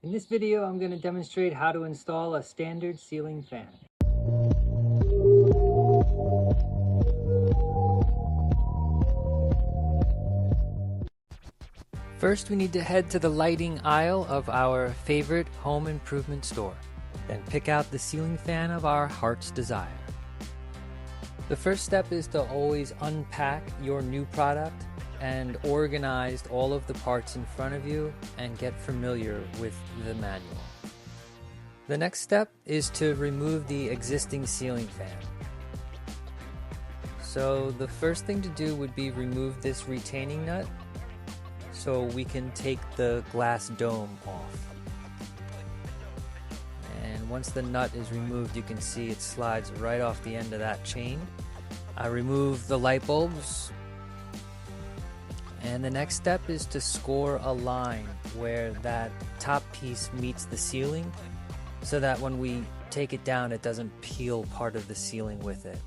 In this video, I'm going to demonstrate how to install a standard ceiling fan. First, we need to head to the lighting aisle of our favorite home improvement store. Then pick out the ceiling fan of our heart's desire. The first step is to always unpack your new product and organize all of the parts in front of you and get familiar with the manual. The next step is to remove the existing ceiling fan. So the first thing to do would be remove this retaining nut so we can take the glass dome off. And once the nut is removed, you can see it slides right off the end of that chain. I remove the light bulbs. And the next step is to score a line where that top piece meets the ceiling so that when we take it down, it doesn't peel part of the ceiling with it.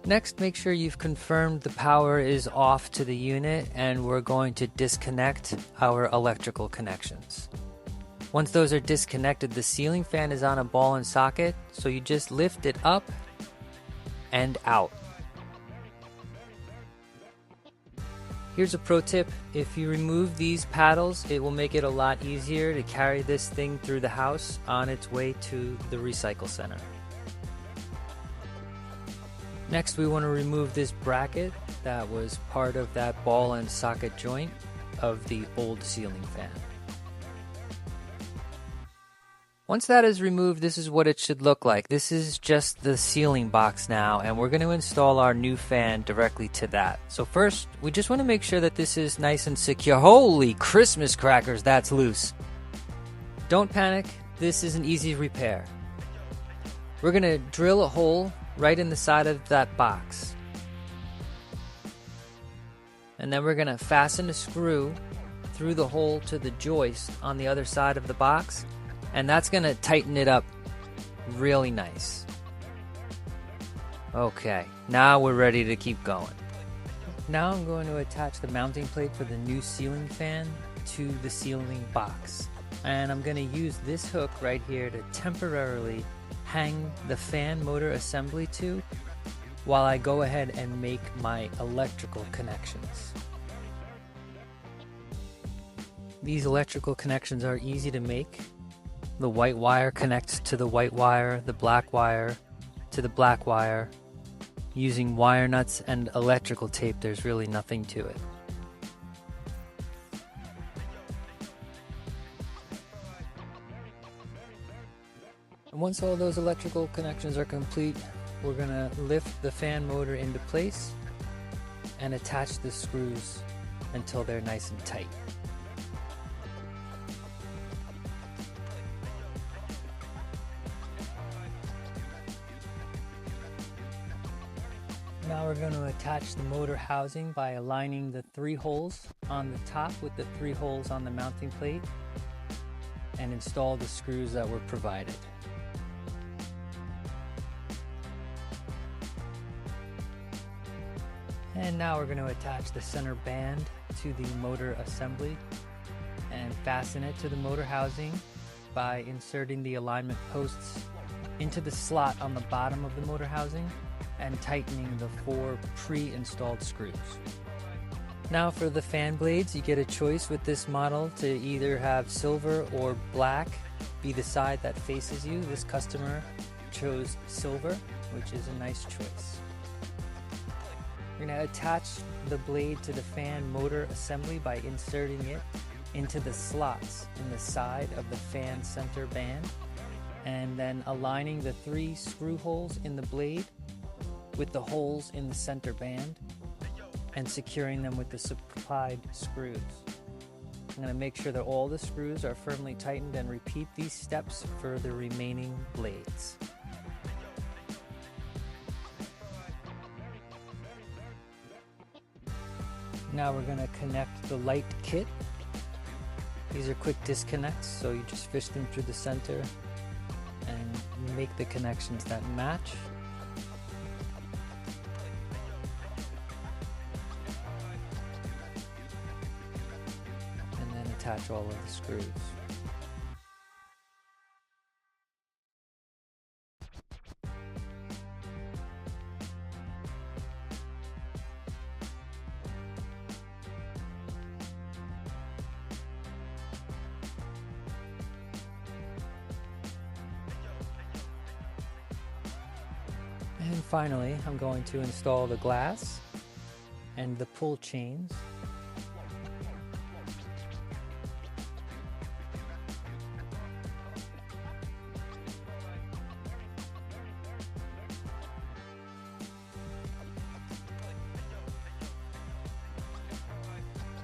Next, make sure you've confirmed the power is off to the unit, and we're going to disconnect our electrical connections. Once those are disconnected, the ceiling fan is on a ball and socket, so you just lift it up and out. Here's a pro tip: if you remove these paddles, it will make it a lot easier to carry this thing through the house on its way to the recycle center. Next, we want to remove this bracket that was part of that ball and socket joint of the old ceiling fan. Once that is removed, this is what it should look like. This is just the ceiling box now, and we're going to install our new fan directly to that. So first, we just want to make sure that this is nice and secure. Holy Christmas crackers, that's loose. Don't panic, this is an easy repair. We're going to drill a hole right in the side of that box. And then we're going to fasten a screw through the hole to the joist on the other side of the box. And that's going to tighten it up really nice. Okay, now we're ready to keep going. Now I'm going to attach the mounting plate for the new ceiling fan to the ceiling box. And I'm going to use this hook right here to temporarily hang the fan motor assembly to while I go ahead and make my electrical connections. These electrical connections are easy to make. The white wire connects to the white wire, the black wire to the black wire. Using wire nuts and electrical tape, there's really nothing to it. And once all those electrical connections are complete, we're going to lift the fan motor into place and attach the screws until they're nice and tight. Now we're going to attach the motor housing by aligning the 3 holes on the top with the 3 holes on the mounting plate and install the screws that were provided. And now we're going to attach the center band to the motor assembly and fasten it to the motor housing by inserting the alignment posts into the slot on the bottom of the motor housing and tightening the 4 pre-installed screws. Now for the fan blades, you get a choice with this model to either have silver or black be the side that faces you. This customer chose silver, which is a nice choice. We're going to attach the blade to the fan motor assembly by inserting it into the slots in the side of the fan center band, and then aligning the 3 screw holes in the blade with the holes in the center band and securing them with the supplied screws. I'm going to make sure that all the screws are firmly tightened and repeat these steps for the remaining blades. Now we're going to connect the light kit. These are quick disconnects, so you just fish them through the center and make the connections that match. attach all of the screws. And finally, I'm going to install the glass and the pull chains.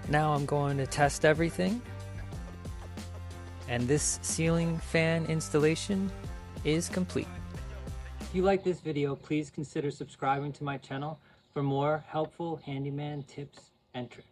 Now I'm going to test everything. And this ceiling fan installation is complete. If you like this video, please consider subscribing to my channel for more helpful handyman tips and tricks.